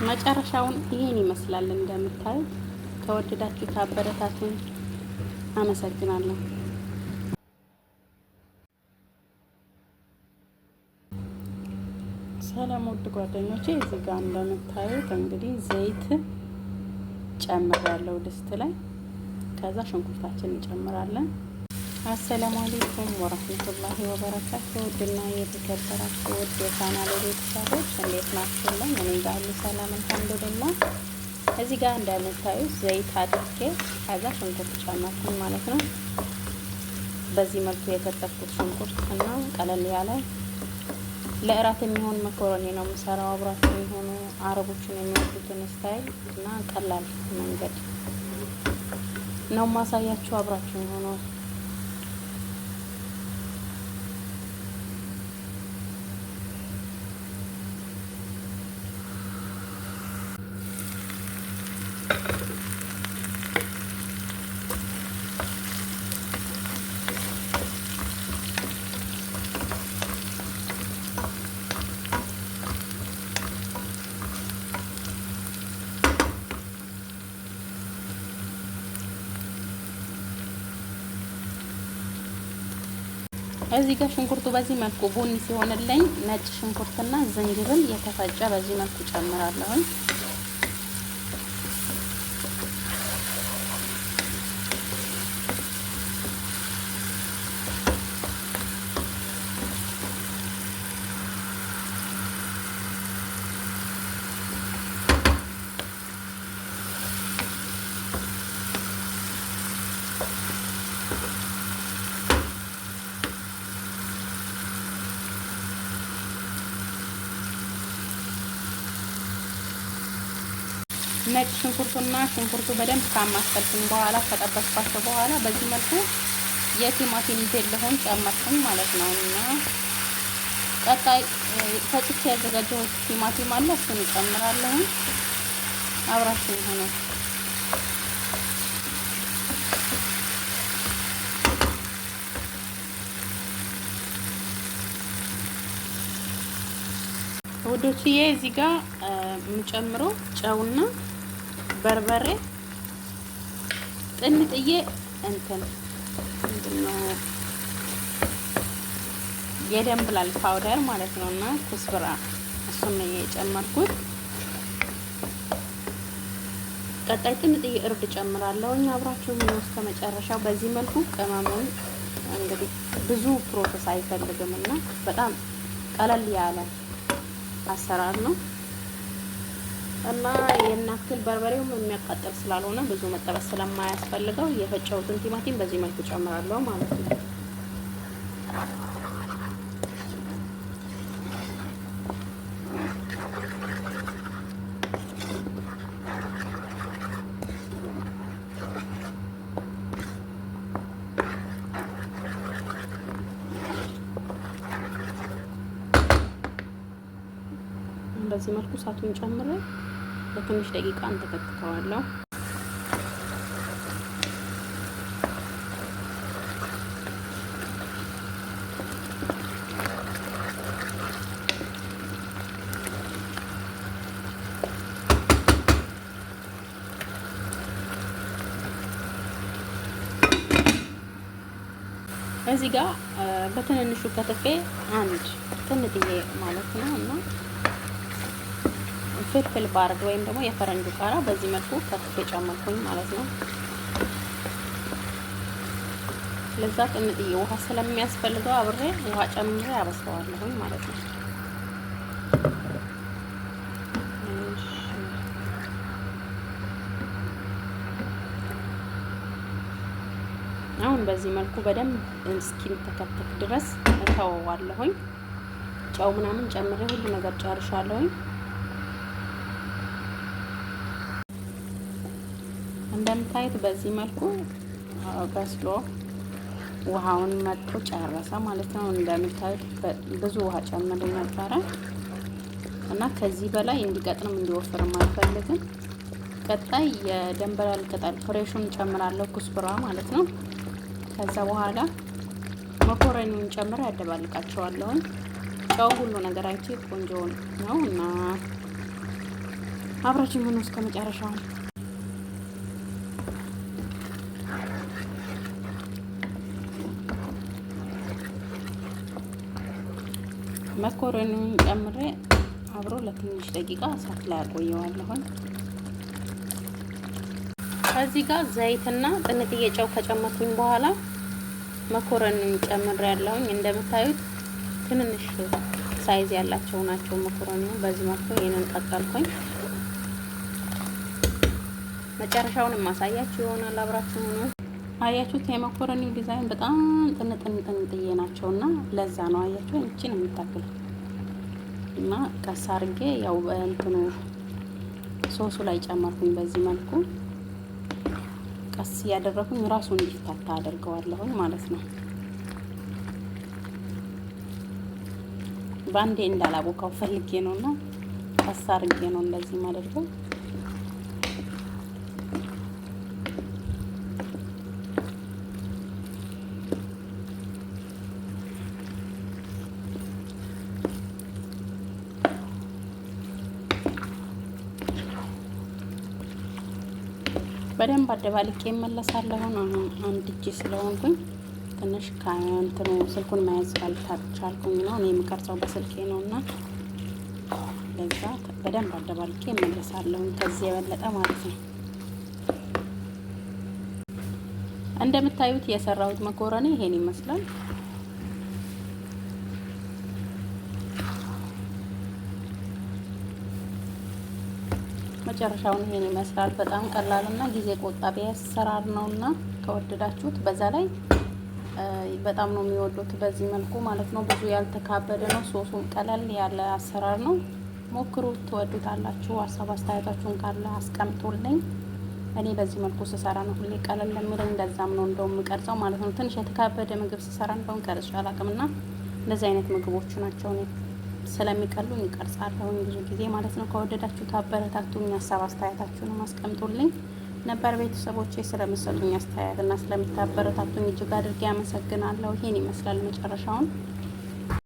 መጨረሻውን ይሄን ይመስላል እንደምታዩት። ከወደዳችሁ አበረታቱን። አመሰግናለሁ። ሰላም ውድ ጓደኞቼ፣ እዚህ ጋር እንደምታዩት እንግዲህ ዘይት ጨምራለሁ ድስት ላይ። ከዛ ሽንኩርታችን እንጨምራለን። አሰላሙ አለይኩም ወራህመቱላሂ ወበረካቱ። ውድና የተከበራችሁ ውድ የቻናሌ ቤተሰቦች እንዴት ናችሁልኝ? እኔ ጋር ሁሉ ሰላም አልሐምዱሊላህ። እዚህ ጋር እንደምታዩት ዘይት አድርጌ ከዛ ሽንኩርት ጨመርኩኝ ማለት ነው። በዚህ መልኩ የከተፍኩት ሽንኩርት እና ቀለል ያለ ለእራት የሚሆን መኮረኒ ነው የምሰራው። አብራችሁ የሆኑ አረቦችን የሚወዱትን ስታይል እና ቀላል መንገድ ነው ማሳያችሁ። አብራችሁ የሆኑ እዚህ ጋር ሽንኩርቱ በዚህ መልኩ ቡኒ ሲሆንልኝ ነጭ ሽንኩርትና ዝንጅብል የተፈጨ በዚህ መልኩ ጨምራለሁ። ነጭ ሽንኩርቱና ሽንኩርቱ በደንብ ካማሰልኩኝ በኋላ ከጠበስኳቸው በኋላ በዚህ መልኩ የቲማቲም ጀልሆን ጨመርኩኝ ማለት ነው። እና ቀጣይ ፈጭቼ ያዘጋጀሁት ቲማቲም አለ፣ እሱን እጨምራለሁ። አብራችሁ ሆኖ ውዶችዬ እዚህ ጋር የምጨምረው ጨውና በርበሬ ጥንጥዬ እንትን ምንድነው የደንብላል ፓውደር ማለት ነው እና ኩስብራ እሱን ነው የጨመርኩት። ቀጣይ ጥንጥዬ እርድ ጨምራለሁ። አብራችሁ ምን እስከ መጨረሻው። በዚህ መልኩ ቅመሙን እንግዲህ ብዙ ፕሮሰስ አይፈልግም እና በጣም ቀለል ያለ አሰራር ነው እና የናክል በርበሬውም የሚያቃጥል ስላልሆነ ብዙ መጠበስ ስለማያስፈልገው የፈጨሁትን ቲማቲም በዚህ መልኩ ጨምራለሁ ማለት ነው። በዚህ መልኩ እሳቱን ጨምሬ ለትንሽ ደቂቃ እንተከትከዋለሁ። እዚህ ጋር በትንንሹ ከተፌ አንድ ትንጥዬ ማለት ነው እና ፍልፍል ባርድ ወይም ደግሞ የፈረንጅ ቃራ በዚህ መልኩ ከትፌ ጨመርኩኝ ማለት ነው። ለዛ ጥንጥዬ ውሃ ስለሚያስፈልገው አብሬ ውሃ ጨምሬ አበስለዋለሁኝ ማለት ነው። አሁን በዚህ መልኩ በደንብ እስኪንተከተክ ድረስ እተወዋለሁኝ። ጨው ምናምን ጨምሬ ሁሉ ነገር ጨርሻለሁኝ። እንደምታዩት በዚህ መልኩ በስሎ ውሃውን መጥቶ ጨረሰ ማለት ነው። እንደምታዩት ብዙ ውሃ ጨምሬ ነበረ እና ከዚህ በላይ እንዲቀጥንም እንዲወፍርም አልፈልግም። ቀጣይ የደንበላል ቅጠል ፍሬሹን ጨምራለሁ፣ ኩስብራ ማለት ነው። ከዛ በኋላ መኮረኒውን ጨምሬ ያደባልቃቸዋለሁ። ጨው ሁሉ ነገር አይቼ ቆንጆ ነው እና አብራችን ሆኖ እስከ መጨረሻው። መኮረኒውን ጨምሬ አብሮ ለትንሽ ደቂቃ እሳት ላይ አቆየዋለሁኝ። ከዚህ ጋር ዘይትና ጥንጥዬ ጨው ከጨመርኩኝ በኋላ መኮረኒውን ጨምሬ ያለሁኝ። እንደምታዩት ትንንሽ ሳይዝ ያላቸው ናቸው መኮረኒው። በዚህ መልኩ ይሄንን ቀቀልኩኝ። መጨረሻውን ማሳያችሁ ይሆናል። አብራችሁ ሆኖ አያችሁት። የመኮረኒው ዲዛይን በጣም ጥንጥዬ ናቸውና ለዛ ነው አያችሁ እቺን የምታክል እና ቀስ አድርጌ ያው እንትኑ ሶሱ ላይ ጨመርኩኝ። በዚህ መልኩ ቀስ እያደረኩኝ ራሱ እንዲፍታታ አደርገዋለሁኝ ማለት ነው። ባንዴ እንዳላቦካው ፈልጌ ነውና ቀስ አድርጌ ነው እንደዚህ ማደርገው። በደንብ አደባልቄ እመለሳለሁ። አሁን አንድ እጅ ስለሆንኩኝ ትንሽ ከእንትኑ ስልኩን መያዝ ካልቻልኩኝ ነው እኔ የምቀርጸው በስልኬ ነውና ለዛ በደንብ አደባልቄ እመለሳለሁ። ከዚህ የበለጠ ማለት ነው። እንደምታዩት የሰራሁት መኮረኒ ይሄን ይመስላል። መጨረሻውን ይሄን ይመስላል። በጣም ቀላልና ጊዜ ቆጣቢ አሰራር ነውና ከወደዳችሁት በዛ ላይ በጣም ነው የሚወዱት በዚህ መልኩ ማለት ነው። ብዙ ያልተካበደ ነው። ሶሱም ቀለል ያለ አሰራር ነው። ሞክሩት፣ ትወዱታላችሁ። ሀሳብ አስተያየታችሁን ካለ አስቀምጡልኝ። እኔ በዚህ መልኩ ስሰራ ነው ሁሌ ቀለል ለሚለኝ፣ እንደዛም ነው እንደውም የምቀርጸው ማለት ነው። ትንሽ የተካበደ ምግብ ስሰራ እንደውም ቀርጬ አላውቅምና እንደዚህ አይነት ምግቦች ናቸው እኔ ስለሚቀሉኝ ይቀርጻለሁ ብዙ ጊዜ ማለት ነው። ከወደዳችሁት አበረታቱኝ። ሀሳብ አስተያየታችሁን አስቀምጡልኝ። ነበር ቤተሰቦቼ ስለምሰጡኝ አስተያየትና ስለምታበረታቱኝ እጅግ አድርጌ አመሰግናለሁ። ይሄን ይመስላል መጨረሻውን።